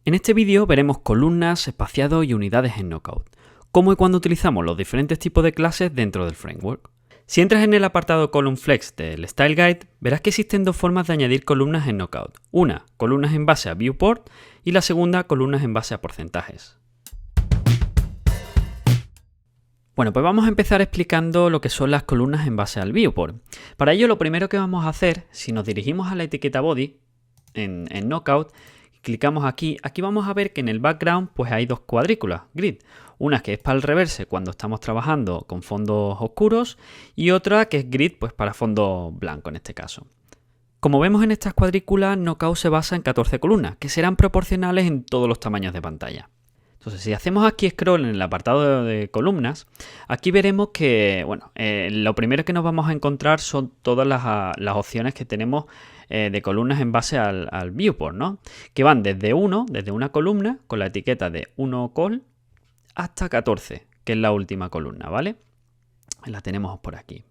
En este vídeo veremos columnas, espaciados y unidades en Knockout, cómo y cuándo utilizamos los diferentes tipos de clases dentro del framework. Si entras en el apartado Column Flex del Style Guide, verás que existen dos formas de añadir columnas en Knockout. Una, columnas en base a viewport, y la segunda, columnas en base a porcentajes. Bueno, pues vamos a empezar explicando lo que son las columnas en base al viewport. Para ello, lo primero que vamos a hacer, si nos dirigimos a la etiqueta body en Knockout, clicamos aquí vamos a ver que en el background pues hay dos cuadrículas, grid. Una que es para el reverse cuando estamos trabajando con fondos oscuros y otra que es grid pues para fondo blanco en este caso. Como vemos en estas cuadrículas, Knockout se basa en 14 columnas, que serán proporcionales en todos los tamaños de pantalla. Entonces, si hacemos aquí scroll en el apartado de columnas, aquí veremos que, bueno, lo primero que nos vamos a encontrar son todas las opciones que tenemos de columnas en base al viewport, ¿no? Que van desde una columna con la etiqueta de 1col hasta 14, que es la última columna, ¿vale? La tenemos por aquí.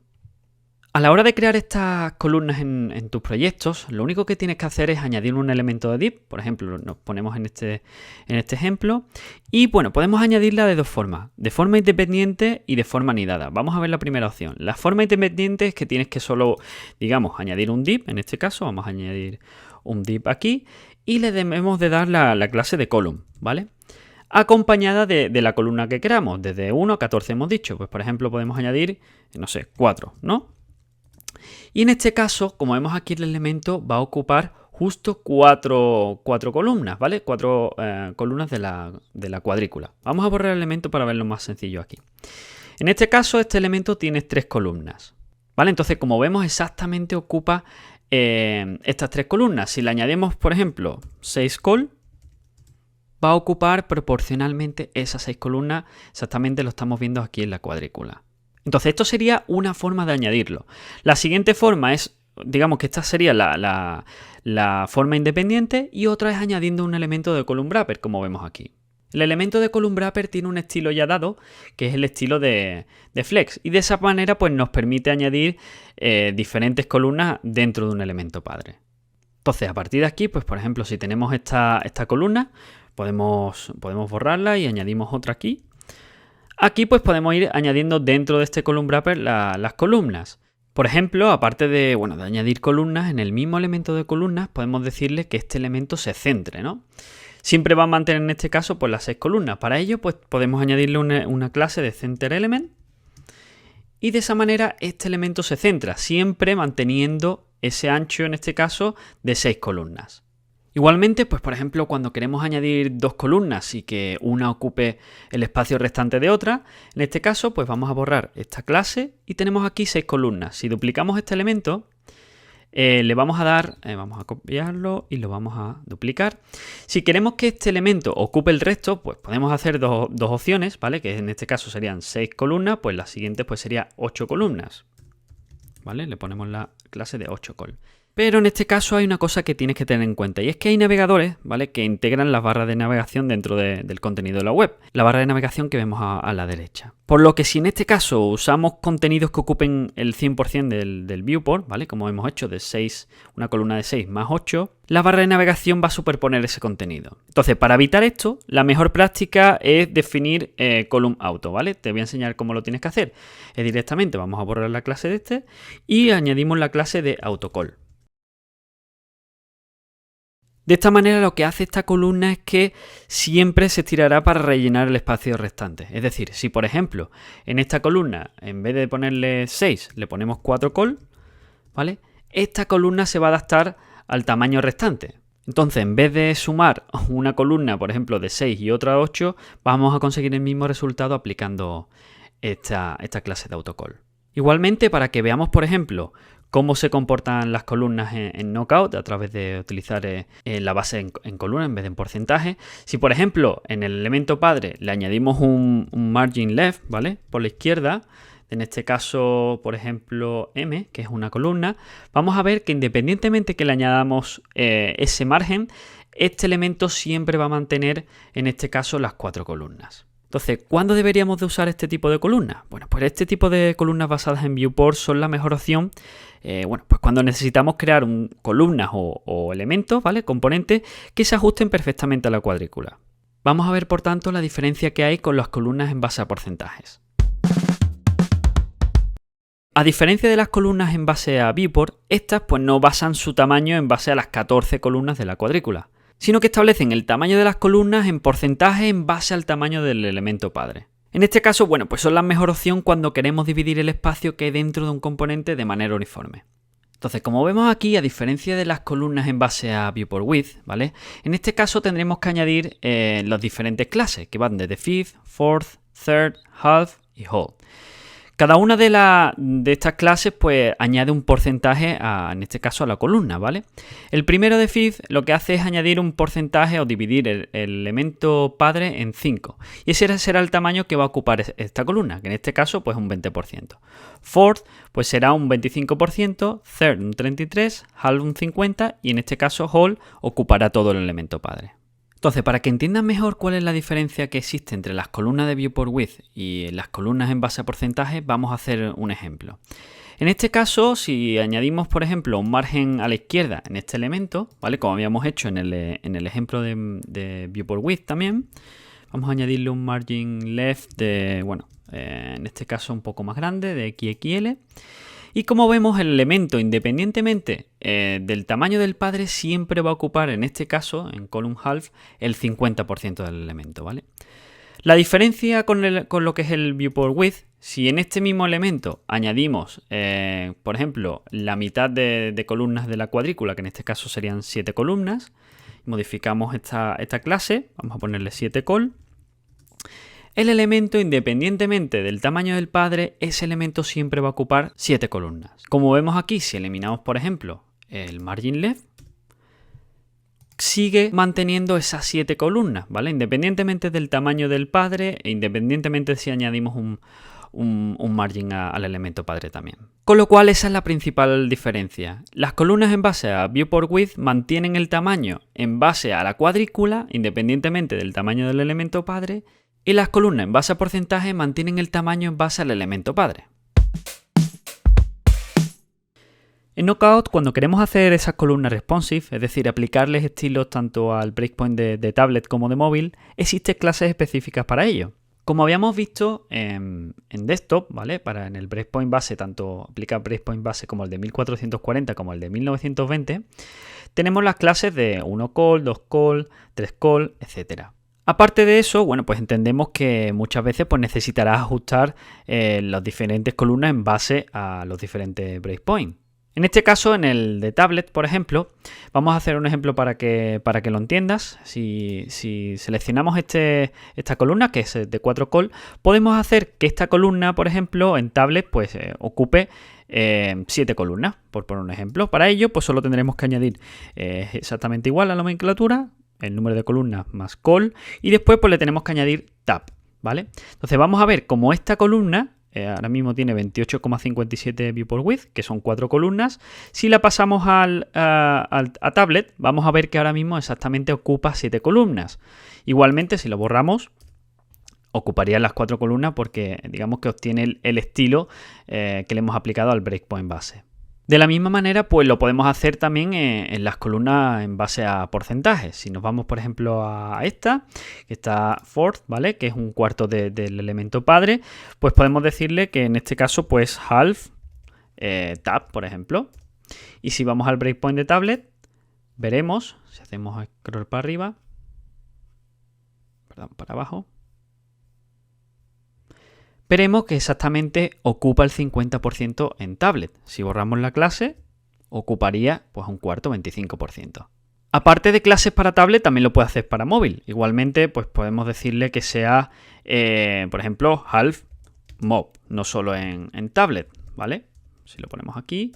A la hora de crear estas columnas en tus proyectos, lo único que tienes que hacer es añadir un elemento de div. Por ejemplo, nos ponemos en este ejemplo. Y bueno, podemos añadirla de dos formas. De forma independiente y de forma anidada. Vamos a ver la primera opción. La forma independiente es que tienes que solo, digamos, añadir un div. En este caso, vamos a añadir un div aquí. Y le debemos de dar la clase de column, ¿vale? Acompañada de la columna que queramos. Desde 1 a 14 hemos dicho. Pues por ejemplo, podemos añadir, no sé, 4, ¿no? Y en este caso, como vemos aquí, el elemento va a ocupar justo cuatro columnas, ¿vale? Cuatro columnas de la cuadrícula. Vamos a borrar el elemento para verlo más sencillo aquí. En este caso, este elemento tiene 3 columnas, ¿vale? Entonces, como vemos, exactamente ocupa estas 3 columnas. Si le añadimos, por ejemplo, 6 col, va a ocupar proporcionalmente esas 6 columnas. Exactamente lo estamos viendo aquí en la cuadrícula. Entonces, esto sería una forma de añadirlo. La siguiente forma es, digamos que esta sería la forma independiente y otra es añadiendo un elemento de column wrapper, como vemos aquí. El elemento de column wrapper tiene un estilo ya dado, que es el estilo de flex, y de esa manera pues, nos permite añadir diferentes columnas dentro de un elemento padre. Entonces, a partir de aquí, pues por ejemplo, si tenemos esta columna, podemos borrarla y añadimos otra aquí. Aquí pues podemos ir añadiendo dentro de este column wrapper las columnas. Por ejemplo, aparte de añadir columnas, en el mismo elemento de columnas podemos decirle que este elemento se centre, ¿no? Siempre va a mantener en este caso pues las 6 columnas. Para ello pues podemos añadirle una clase de center element y de esa manera este elemento se centra, siempre manteniendo ese ancho en este caso de 6 columnas. Igualmente, pues por ejemplo, cuando queremos añadir 2 columnas y que una ocupe el espacio restante de otra, en este caso, pues vamos a borrar esta clase y tenemos aquí 6 columnas. Si duplicamos este elemento, le vamos a dar, vamos a copiarlo y lo vamos a duplicar. Si queremos que este elemento ocupe el resto, pues podemos hacer dos opciones, ¿vale? Que en este caso serían 6 columnas, pues la siguiente pues sería 8 columnas, ¿vale? Le ponemos la clase de 8col. Pero en este caso hay una cosa que tienes que tener en cuenta y es que hay navegadores, ¿vale? Que integran las barras de navegación dentro del contenido de la web. La barra de navegación que vemos a la derecha. Por lo que si en este caso usamos contenidos que ocupen el 100% del viewport, ¿vale? Como hemos hecho de 6, una columna de 6 más 8, la barra de navegación va a superponer ese contenido. Entonces, para evitar esto, la mejor práctica es definir column auto, ¿vale? Te voy a enseñar cómo lo tienes que hacer. Directamente vamos a borrar la clase de este y añadimos la clase de autocall. De esta manera lo que hace esta columna es que siempre se estirará para rellenar el espacio restante. Es decir, si por ejemplo en esta columna en vez de ponerle 6 le ponemos 4 col, ¿vale? Esta columna se va a adaptar al tamaño restante. Entonces en vez de sumar una columna por ejemplo de 6 y otra de 8, vamos a conseguir el mismo resultado aplicando esta clase de autocall. Igualmente, para que veamos por ejemplo cómo se comportan las columnas en Knockout a través de utilizar la base en columna en vez de en porcentaje. Si por ejemplo en el elemento padre le añadimos un margin left, ¿vale? Por la izquierda, en este caso por ejemplo M, que es una columna, vamos a ver que independientemente que le añadamos ese margen, este elemento siempre va a mantener en este caso las 4 columnas. Entonces, ¿cuándo deberíamos de usar este tipo de columnas? Bueno, pues este tipo de columnas basadas en viewport son la mejor opción, bueno, pues cuando necesitamos crear columnas o elementos, ¿vale? Componentes que se ajusten perfectamente a la cuadrícula. Vamos a ver, por tanto, la diferencia que hay con las columnas en base a porcentajes. A diferencia de las columnas en base a viewport, estas pues no basan su tamaño en base a las 14 columnas de la cuadrícula, sino que establecen el tamaño de las columnas en porcentaje en base al tamaño del elemento padre. En este caso, bueno, pues son la mejor opción cuando queremos dividir el espacio que hay dentro de un componente de manera uniforme. Entonces, como vemos aquí, a diferencia de las columnas en base a viewport width, ¿vale? En este caso tendremos que añadir las diferentes clases, que van desde fifth, fourth, third, half y whole. Cada una de estas clases pues añade un porcentaje, en este caso a la columna, ¿vale? El primero de fifth lo que hace es añadir un porcentaje o dividir el elemento padre en 5. Y ese será el tamaño que va a ocupar esta columna, que en este caso pues un 20%. Fourth pues será un 25%, third un 33%, half un 50% y en este caso whole ocupará todo el elemento padre. Entonces, para que entiendan mejor cuál es la diferencia que existe entre las columnas de viewport width y las columnas en base a porcentaje, vamos a hacer un ejemplo. En este caso, si añadimos, por ejemplo, un margen a la izquierda en este elemento, ¿vale? Como habíamos hecho en el ejemplo de viewport width también, vamos a añadirle un margin left de, bueno, en este caso un poco más grande, de XXL. Y como vemos, el elemento, independientemente del tamaño del padre, siempre va a ocupar, en este caso, en column half, el 50% del elemento, ¿vale? La diferencia con lo que es el viewport width, si en este mismo elemento añadimos, por ejemplo, la mitad de columnas de la cuadrícula, que en este caso serían 7 columnas, modificamos esta clase, vamos a ponerle 7col. El elemento, independientemente del tamaño del padre, ese elemento siempre va a ocupar 7 columnas. Como vemos aquí, si eliminamos, por ejemplo, el margin left, sigue manteniendo esas 7 columnas, ¿vale? Independientemente del tamaño del padre e independientemente si añadimos un margin al elemento padre también. Con lo cual, esa es la principal diferencia. Las columnas en base a viewport width mantienen el tamaño en base a la cuadrícula, independientemente del tamaño del elemento padre, y las columnas en base a porcentaje mantienen el tamaño en base al elemento padre. En Knockout, cuando queremos hacer esas columnas responsive, es decir, aplicarles estilos tanto al breakpoint de tablet como de móvil, existen clases específicas para ello. Como habíamos visto en desktop, ¿vale? En el breakpoint base, tanto aplicar breakpoint base como el de 1440 como el de 1920, tenemos las clases de 1col, 2col, 3col, etc. Aparte de eso, bueno, pues entendemos que muchas veces pues necesitarás ajustar las diferentes columnas en base a los diferentes breakpoints. En este caso, en el de tablet, por ejemplo, vamos a hacer un ejemplo para que lo entiendas. Si seleccionamos esta columna, que es de 4col, podemos hacer que esta columna, por ejemplo, en tablet, pues ocupe 7 columnas, por poner un ejemplo. Para ello, pues solo tendremos que añadir exactamente igual a la nomenclatura, el número de columnas más col, y después pues le tenemos que añadir tab, ¿vale? Entonces vamos a ver cómo esta columna ahora mismo tiene 28,57 viewport width, que son 4 columnas. Si la pasamos a tablet, vamos a ver que ahora mismo exactamente ocupa 7 columnas. Igualmente, si lo borramos, ocuparía las 4 columnas porque digamos que obtiene el estilo que le hemos aplicado al breakpoint base. De la misma manera, pues lo podemos hacer también en las columnas en base a porcentajes. Si nos vamos, por ejemplo, a esta, que está fourth, ¿vale? Que es un cuarto del elemento padre, pues podemos decirle que en este caso, pues half, tab, por ejemplo. Y si vamos al breakpoint de tablet, veremos, si hacemos scroll para arriba, perdón, para abajo, veremos que exactamente ocupa el 50% en tablet. Si borramos la clase, ocuparía pues un cuarto, 25%. Aparte de clases para tablet, también lo puede hacer para móvil. Igualmente, pues podemos decirle que sea, por ejemplo, half mob, no solo en tablet, ¿vale? Si lo ponemos aquí.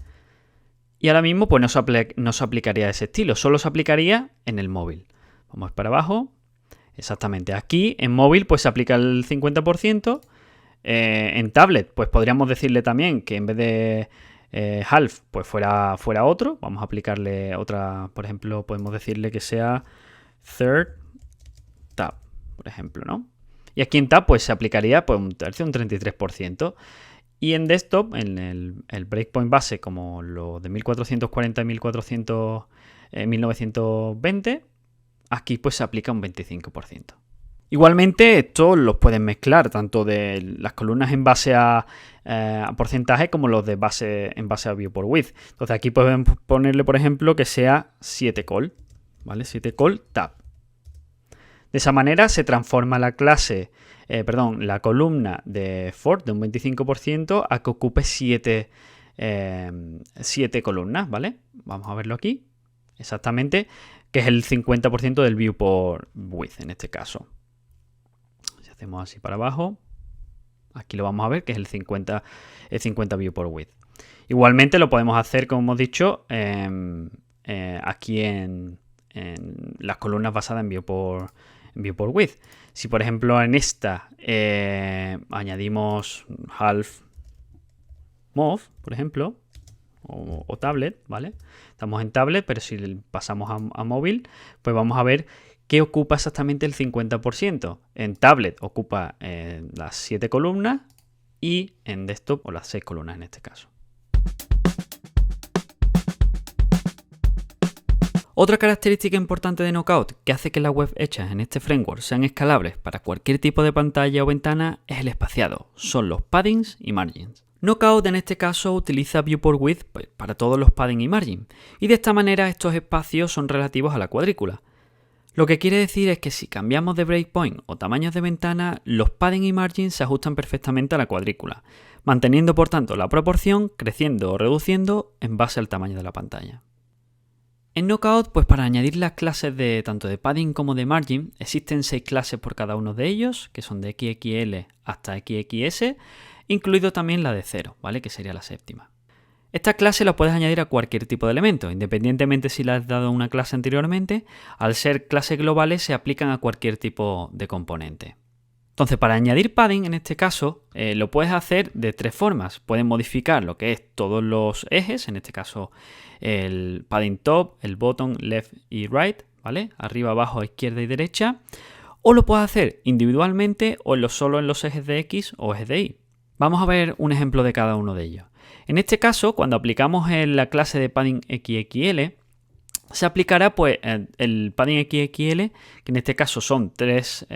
Y ahora mismo pues no se aplicaría ese estilo, solo se aplicaría en el móvil. Vamos para abajo. Exactamente. Aquí en móvil pues se aplica el 50%. En tablet, pues podríamos decirle también que en vez de half, pues fuera otro. Vamos a aplicarle otra, por ejemplo, podemos decirle que sea third tab, por ejemplo, ¿no? Y aquí en Tab pues se aplicaría pues un tercio, un 33%. Y en Desktop, en el breakpoint base como lo de 1440 y 1920, aquí pues se aplica un 25%. Igualmente, estos los pueden mezclar, tanto de las columnas en base a porcentaje como los de base en base a viewport width. Entonces aquí pueden ponerle, por ejemplo, que sea 7col, ¿vale? 7col tab. De esa manera se transforma la clase, la columna de for de un 25% a que ocupe 7 columnas, ¿vale? Vamos a verlo aquí, exactamente, que es el 50% del viewport width en este caso. Si hacemos así para abajo, aquí lo vamos a ver que es el 50 viewport width. Igualmente lo podemos hacer, como hemos dicho, aquí en las columnas basadas en viewport width. Si por ejemplo en esta añadimos half move, por ejemplo, o tablet, ¿vale? Estamos en tablet, pero si pasamos a móvil, pues vamos a ver que ocupa exactamente el 50%. En tablet ocupa las 7 columnas y en desktop o las 6 columnas en este caso. Otra característica importante de Knockout que hace que las webs hechas en este framework sean escalables para cualquier tipo de pantalla o ventana es el espaciado, son los paddings y margins. Knockout en este caso utiliza viewport width para todos los padding y margin, y de esta manera estos espacios son relativos a la cuadrícula. Lo que quiere decir es que si cambiamos de breakpoint o tamaños de ventana, los padding y margin se ajustan perfectamente a la cuadrícula, manteniendo por tanto la proporción, creciendo o reduciendo en base al tamaño de la pantalla. En Knockout, pues para añadir las clases de tanto de padding como de margin, existen 6 clases por cada uno de ellos, que son de XXL hasta XXS, incluido también la de 0, ¿vale? Que sería la séptima. Esta clase la puedes añadir a cualquier tipo de elemento, independientemente si la has dado una clase anteriormente, al ser clases globales se aplican a cualquier tipo de componente. Entonces, para añadir padding, en este caso, lo puedes hacer de 3 formas. Puedes modificar lo que es todos los ejes, en este caso el padding top, el bottom, left y right, ¿vale? Arriba, abajo, izquierda y derecha. O lo puedes hacer individualmente o solo en los ejes de X o ejes de Y. Vamos a ver un ejemplo de cada uno de ellos. En este caso, cuando aplicamos la clase de padding XXL, se aplicará pues el padding XXL, que en este caso son 3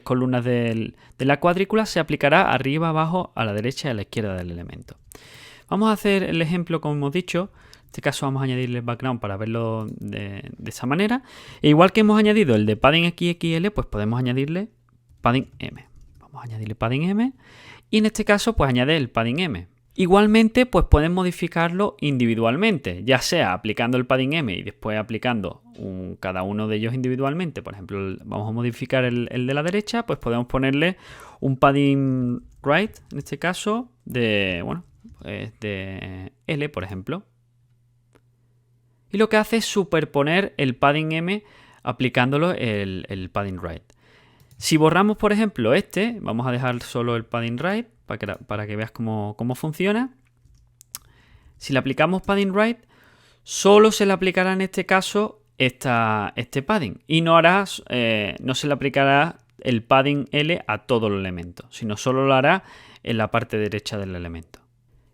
columnas de la cuadrícula, se aplicará arriba, abajo, a la derecha y a la izquierda del elemento. Vamos a hacer el ejemplo como hemos dicho. En este caso vamos a añadirle el background para verlo de esa manera. E igual que hemos añadido el de padding XXL, pues podemos añadirle padding M. Vamos a añadirle padding M y en este caso pues añade el padding M. Igualmente, pues pueden modificarlo individualmente, ya sea aplicando el padding M y después aplicando cada uno de ellos individualmente. Por ejemplo, vamos a modificar el de la derecha, pues podemos ponerle un padding right, en este caso, de L, por ejemplo. Y lo que hace es superponer el padding M aplicándolo el padding right. Si borramos, por ejemplo, vamos a dejar solo el padding right para que veas cómo funciona. Si le aplicamos padding right, solo se le aplicará en este caso este padding y no se le aplicará el padding L a todo el elemento, sino solo lo hará en la parte derecha del elemento.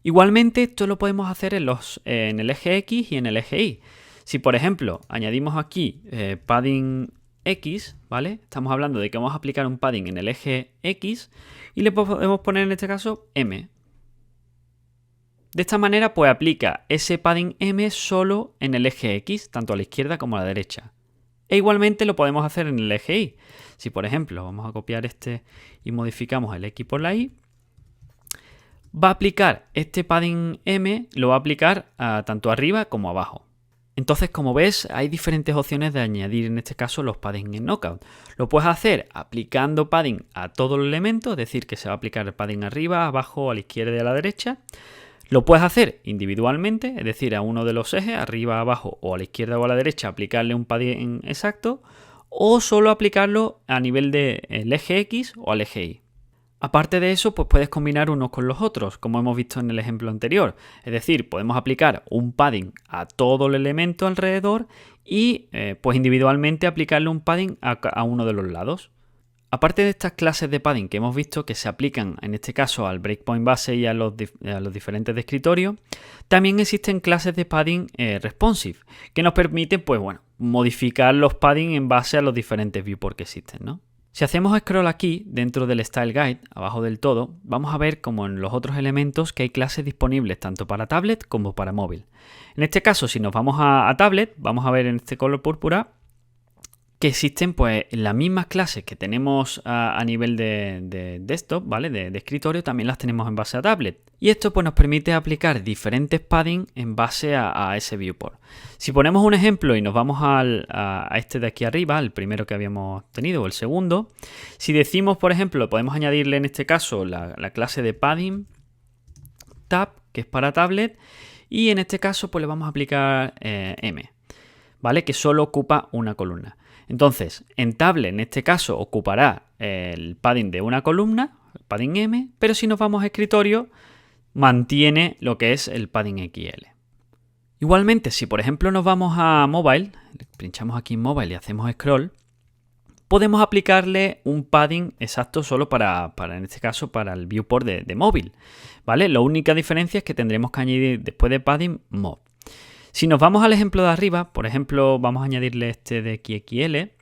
Igualmente, esto lo podemos hacer en el eje X y en el eje Y. Si, por ejemplo, añadimos aquí padding X, ¿vale? Estamos hablando de que vamos a aplicar un padding en el eje X y le podemos poner en este caso M. De esta manera, pues aplica ese padding M solo en el eje X, tanto a la izquierda como a la derecha. E igualmente lo podemos hacer en el eje Y. Si, por ejemplo, vamos a copiar y modificamos el X por la Y, va a aplicar este padding M, lo va a aplicar tanto arriba como abajo. Entonces, como ves, hay diferentes opciones de añadir en este caso los padding en Knockout. Lo puedes hacer aplicando padding a todo el elemento, es decir, que se va a aplicar el padding arriba, abajo, a la izquierda y a la derecha. Lo puedes hacer individualmente, es decir, a uno de los ejes, arriba, abajo o a la izquierda o a la derecha, aplicarle un padding exacto, o solo aplicarlo a nivel del eje X o al eje Y. Aparte de eso, pues puedes combinar unos con los otros, como hemos visto en el ejemplo anterior. Es decir, podemos aplicar un padding a todo el elemento alrededor y pues individualmente aplicarle un padding a uno de los lados. Aparte de estas clases de padding que hemos visto que se aplican en este caso al breakpoint base y a los diferentes de escritorio, también existen clases de padding responsive que nos permiten pues, bueno, modificar los padding en base a los diferentes viewports que existen, ¿no? Si hacemos scroll aquí dentro del Style Guide, abajo del todo, vamos a ver como en los otros elementos que hay clases disponibles tanto para tablet como para móvil. En este caso, si nos vamos a tablet, vamos a ver en este color púrpura que existen pues las mismas clases que tenemos a nivel de desktop, ¿vale? De escritorio, también las tenemos en base a tablet. Y esto pues nos permite aplicar diferentes padding en base a ese viewport. Si ponemos un ejemplo y nos vamos a este de aquí arriba, el primero que habíamos tenido o el segundo, si decimos, por ejemplo, podemos añadirle en este caso la clase de padding tab, que es para tablet, y en este caso pues le vamos a aplicar M, ¿vale? Que solo ocupa una columna. Entonces, en tablet, en este caso, ocupará el padding de una columna, el padding M, pero si nos vamos a escritorio, mantiene lo que es el padding XL. Igualmente, si por ejemplo nos vamos a mobile, pinchamos aquí en mobile y hacemos scroll, podemos aplicarle un padding exacto solo para en este caso, para el viewport de móvil, ¿vale? La única diferencia es que tendremos que añadir después de padding mod. Si nos vamos al ejemplo de arriba, por ejemplo, vamos a añadirle este de XXL.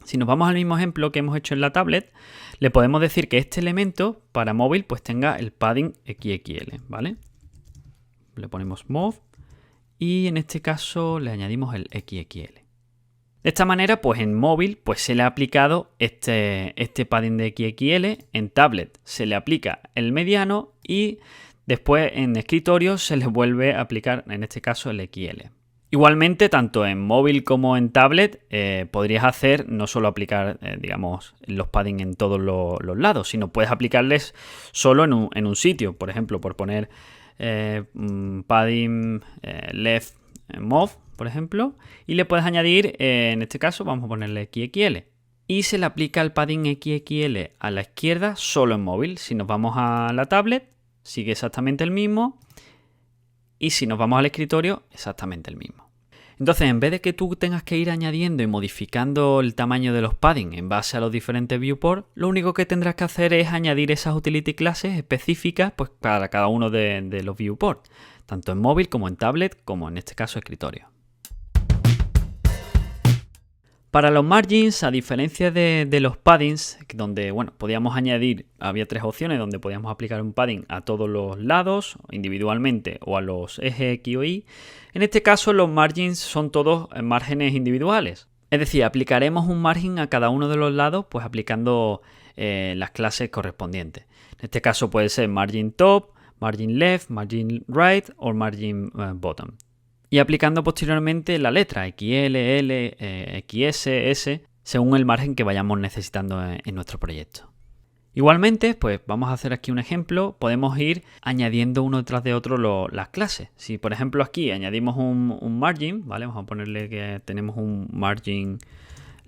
Si nos vamos al mismo ejemplo que hemos hecho en la tablet, le podemos decir que este elemento para móvil pues tenga el padding XXL, ¿vale? Le ponemos mov y en este caso le añadimos el XXL. De esta manera, pues en móvil pues se le ha aplicado este padding de XXL, en tablet se le aplica el mediano y después en escritorio se les vuelve a aplicar, en este caso, el XL. Igualmente, tanto en móvil como en tablet, podrías hacer no solo aplicar, digamos, los padding en todos los lados, sino puedes aplicarles solo en un sitio. Por ejemplo, por poner padding left mov, por ejemplo, y le puedes añadir, en este caso, vamos a ponerle XXL. Y se le aplica el padding XXL a la izquierda solo en móvil. Si nos vamos a la tablet, sigue exactamente el mismo, y si nos vamos al escritorio, exactamente el mismo. Entonces, en vez de que tú tengas que ir añadiendo y modificando el tamaño de los padding en base a los diferentes viewports, lo único que tendrás que hacer es añadir esas utility clases específicas pues, para cada uno de los viewports, tanto en móvil como en tablet, como en este caso escritorio. Para los margins, a diferencia de los paddings, donde bueno, podíamos añadir, había tres opciones donde podíamos aplicar un padding a todos los lados, individualmente, o a los ejes X o Y. En este caso, los margins son todos márgenes individuales. Es decir, aplicaremos un margin a cada uno de los lados, pues aplicando las clases correspondientes. En este caso puede ser margin top, margin left, margin right o margin bottom. Y aplicando posteriormente la letra XL, L, XS, S, según el margen que vayamos necesitando en nuestro proyecto. Igualmente, pues vamos a hacer aquí un ejemplo, podemos ir añadiendo uno tras de otro las clases. Si por ejemplo aquí añadimos un margin, ¿vale? Vamos a ponerle que tenemos un margin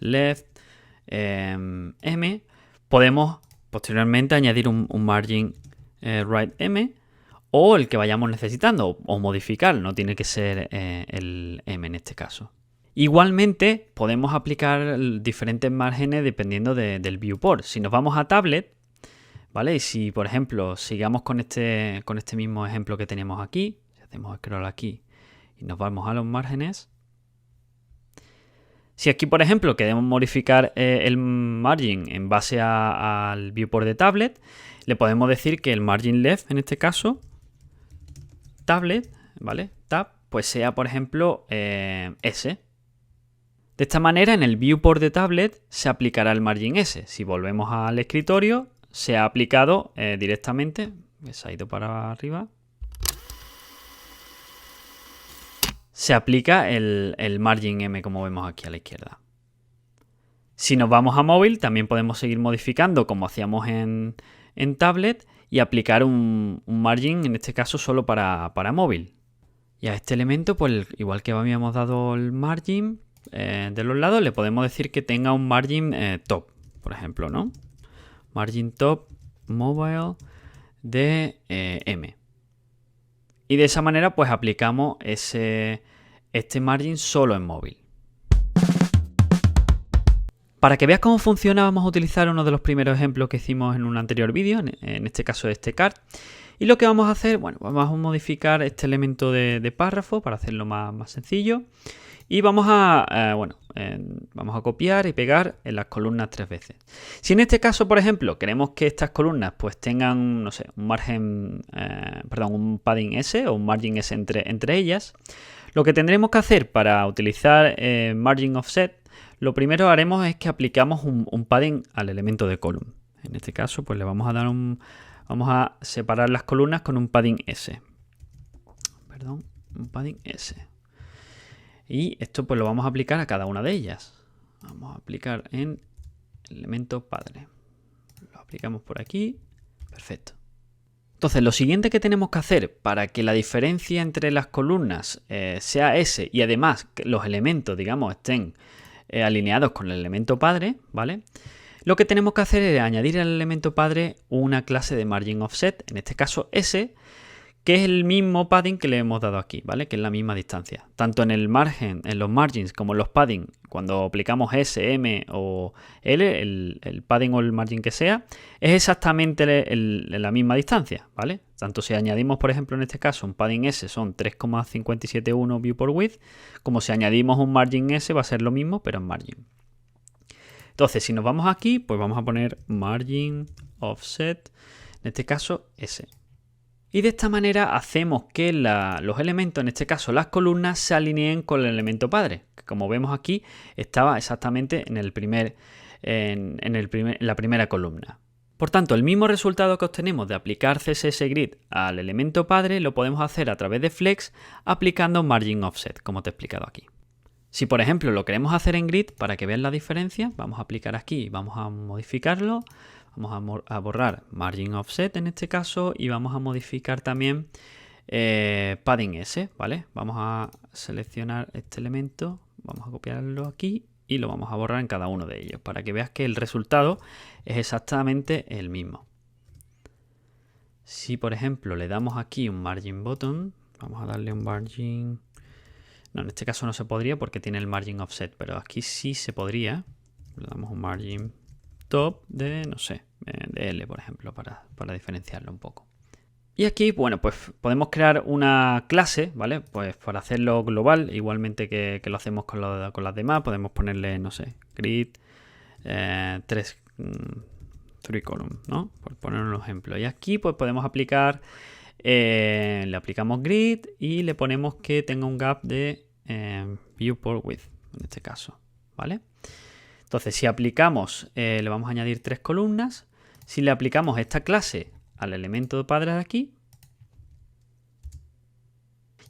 left M, podemos posteriormente añadir un margin right M, o el que vayamos necesitando, o modificar, no tiene que ser el M en este caso. Igualmente, podemos aplicar diferentes márgenes dependiendo del viewport. Si nos vamos a tablet, ¿vale? Y si, por ejemplo, sigamos con este mismo ejemplo que tenemos aquí, si hacemos scroll aquí y nos vamos a los márgenes, si aquí, por ejemplo, queremos modificar el margin en base al viewport de tablet, le podemos decir que el margin left, en este caso, tablet, ¿vale? Tab, pues sea, por ejemplo, S. De esta manera, en el viewport de tablet se aplicará el margin S. Si volvemos al escritorio, se ha aplicado directamente, se ha ido para arriba, se aplica el margin M, como vemos aquí a la izquierda. Si nos vamos a móvil, también podemos seguir modificando como hacíamos en tablet, y aplicar un margin, en este caso solo para móvil. Y a este elemento, pues igual que habíamos dado el margin de los lados, le podemos decir que tenga un margin top, por ejemplo, ¿no? Margin top mobile de M. Y de esa manera, pues aplicamos este margin solo en móvil. Para que veas cómo funciona, vamos a utilizar uno de los primeros ejemplos que hicimos en un anterior vídeo, en este caso este card. Y lo que vamos a hacer, bueno, vamos a modificar este elemento de párrafo para hacerlo más sencillo. Y vamos a copiar y pegar en las columnas 3 veces. Si en este caso, por ejemplo, queremos que estas columnas pues tengan, no sé, un margen, un padding S o un margin S entre ellas, lo que tendremos que hacer para utilizar margin offset, lo primero haremos es que aplicamos un padding al elemento de column. En este caso, pues le vamos a dar vamos a separar las columnas con un padding S. Un padding S. Y esto pues lo vamos a aplicar a cada una de ellas. Vamos a aplicar en el elemento padre. Lo aplicamos por aquí. Perfecto. Entonces, lo siguiente que tenemos que hacer para que la diferencia entre las columnas sea S y además que los elementos, digamos, estén alineados con el elemento padre, ¿vale? Lo que tenemos que hacer es añadir al elemento padre una clase de margin offset, en este caso S, que es el mismo padding que le hemos dado aquí, ¿vale? Que es la misma distancia. Tanto en el margen, en los margins, como en los padding, cuando aplicamos S, M o L, el padding o el margin que sea, es exactamente la misma distancia, ¿vale? Tanto si añadimos, por ejemplo, en este caso, un padding S son 3,571 viewport width, como si añadimos un margin S va a ser lo mismo, pero en margin. Entonces, si nos vamos aquí, pues vamos a poner margin offset, en este caso S. Y de esta manera hacemos que los elementos, en este caso las columnas, se alineen con el elemento padre, que como vemos aquí estaba exactamente en la primera columna. Por tanto, el mismo resultado que obtenemos de aplicar CSS Grid al elemento padre lo podemos hacer a través de Flex aplicando Margin Offset, como te he explicado aquí. Si por ejemplo lo queremos hacer en Grid, para que vean la diferencia, vamos a aplicar aquí, vamos a modificarlo. Vamos a borrar Margin Offset en este caso y vamos a modificar también Padding S, ¿vale? Vamos a seleccionar este elemento, vamos a copiarlo aquí y lo vamos a borrar en cada uno de ellos para que veas que el resultado es exactamente el mismo. Si por ejemplo le damos aquí un Margin Button, vamos a darle un Margin... No, en este caso no se podría porque tiene el Margin Offset, pero aquí sí se podría. Le damos un Margin Top de, no sé, de L, por ejemplo, para diferenciarlo un poco. Y aquí, bueno, pues podemos crear una clase, ¿vale? Pues para hacerlo global, igualmente que lo hacemos con las demás, podemos ponerle, no sé, grid 3 column, ¿no? Por poner un ejemplo. Y aquí pues podemos aplicar, le aplicamos grid y le ponemos que tenga un gap de viewport width, en este caso, ¿vale? Entonces, si aplicamos, le vamos a añadir 3 columnas. Si le aplicamos esta clase al elemento de padre de aquí,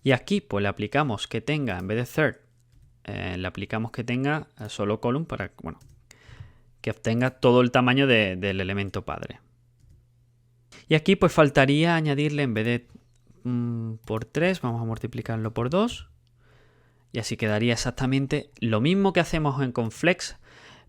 y aquí pues le aplicamos que tenga, en vez de third, le aplicamos que tenga solo column para, bueno, que obtenga todo el tamaño del elemento padre. Y aquí pues faltaría añadirle, en vez de por 3, vamos a multiplicarlo por 2. Y así quedaría exactamente lo mismo que hacemos con Flex.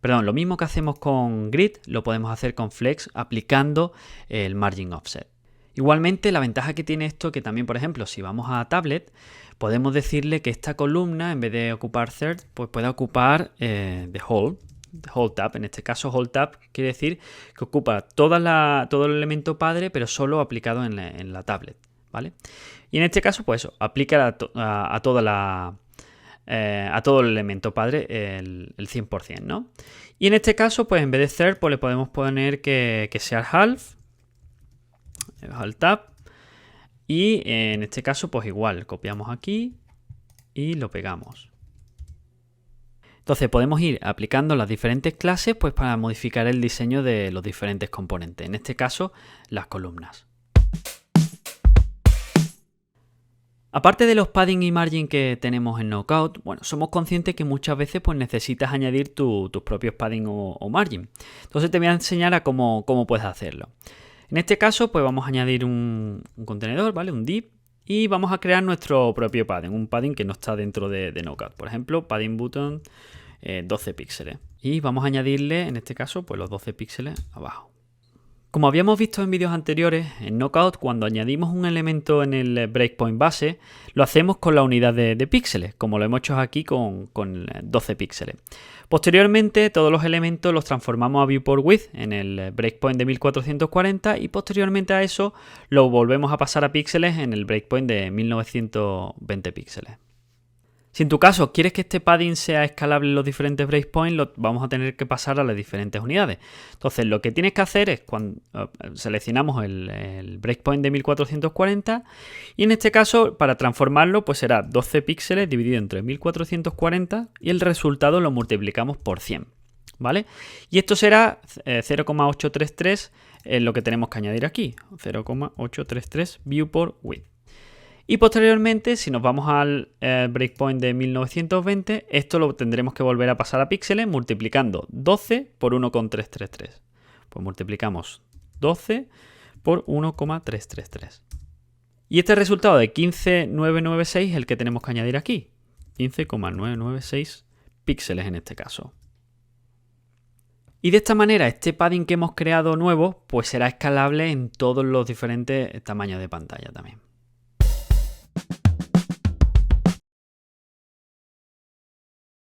Perdón, lo mismo que hacemos con Grid lo podemos hacer con Flex aplicando el Margin Offset. Igualmente, la ventaja que tiene esto, que también, por ejemplo, si vamos a Tablet, podemos decirle que esta columna, en vez de ocupar third, pues pueda ocupar the whole tab. En este caso, whole tab quiere decir que ocupa todo el elemento padre, pero solo aplicado en la tablet, ¿vale? Y en este caso, pues eso, aplica a todo el elemento padre el 100%, ¿no? Y en este caso, pues en vez de third, pues le podemos poner que sea half tab. Y en este caso, pues igual, copiamos aquí y lo pegamos. Entonces podemos ir aplicando las diferentes clases pues para modificar el diseño de los diferentes componentes. En este caso, las columnas. Aparte de los padding y margin que tenemos en Knockout, bueno, somos conscientes que muchas veces pues, necesitas añadir tus propios padding o margin. Entonces te voy a enseñar a cómo puedes hacerlo. En este caso, pues vamos a añadir un contenedor, ¿vale? Un div, y vamos a crear nuestro propio padding, un padding que no está dentro de Knockout. Por ejemplo, padding button 12 píxeles. Y vamos a añadirle, en este caso, pues los 12 píxeles abajo. Como habíamos visto en vídeos anteriores, en Knockout, cuando añadimos un elemento en el breakpoint base, lo hacemos con la unidad de píxeles, como lo hemos hecho aquí con 12 píxeles. Posteriormente, todos los elementos los transformamos a viewport width en el breakpoint de 1440 y posteriormente a eso lo volvemos a pasar a píxeles en el breakpoint de 1920 píxeles. Si en tu caso quieres que este padding sea escalable en los diferentes breakpoints, lo vamos a tener que pasar a las diferentes unidades. Entonces lo que tienes que hacer es cuando seleccionamos el breakpoint de 1440 y en este caso para transformarlo pues será 12 píxeles dividido entre 1440 y el resultado lo multiplicamos por 100. ¿Vale? Y esto será 0,833 lo que tenemos que añadir aquí, 0,833 viewport width. Y posteriormente, si nos vamos al breakpoint de 1920, esto lo tendremos que volver a pasar a píxeles multiplicando 12 por 1,333. Pues multiplicamos 12 por 1,333. Y este resultado de 15,996 es el que tenemos que añadir aquí. 15,996 píxeles en este caso. Y de esta manera, este padding que hemos creado nuevo, pues será escalable en todos los diferentes tamaños de pantalla también.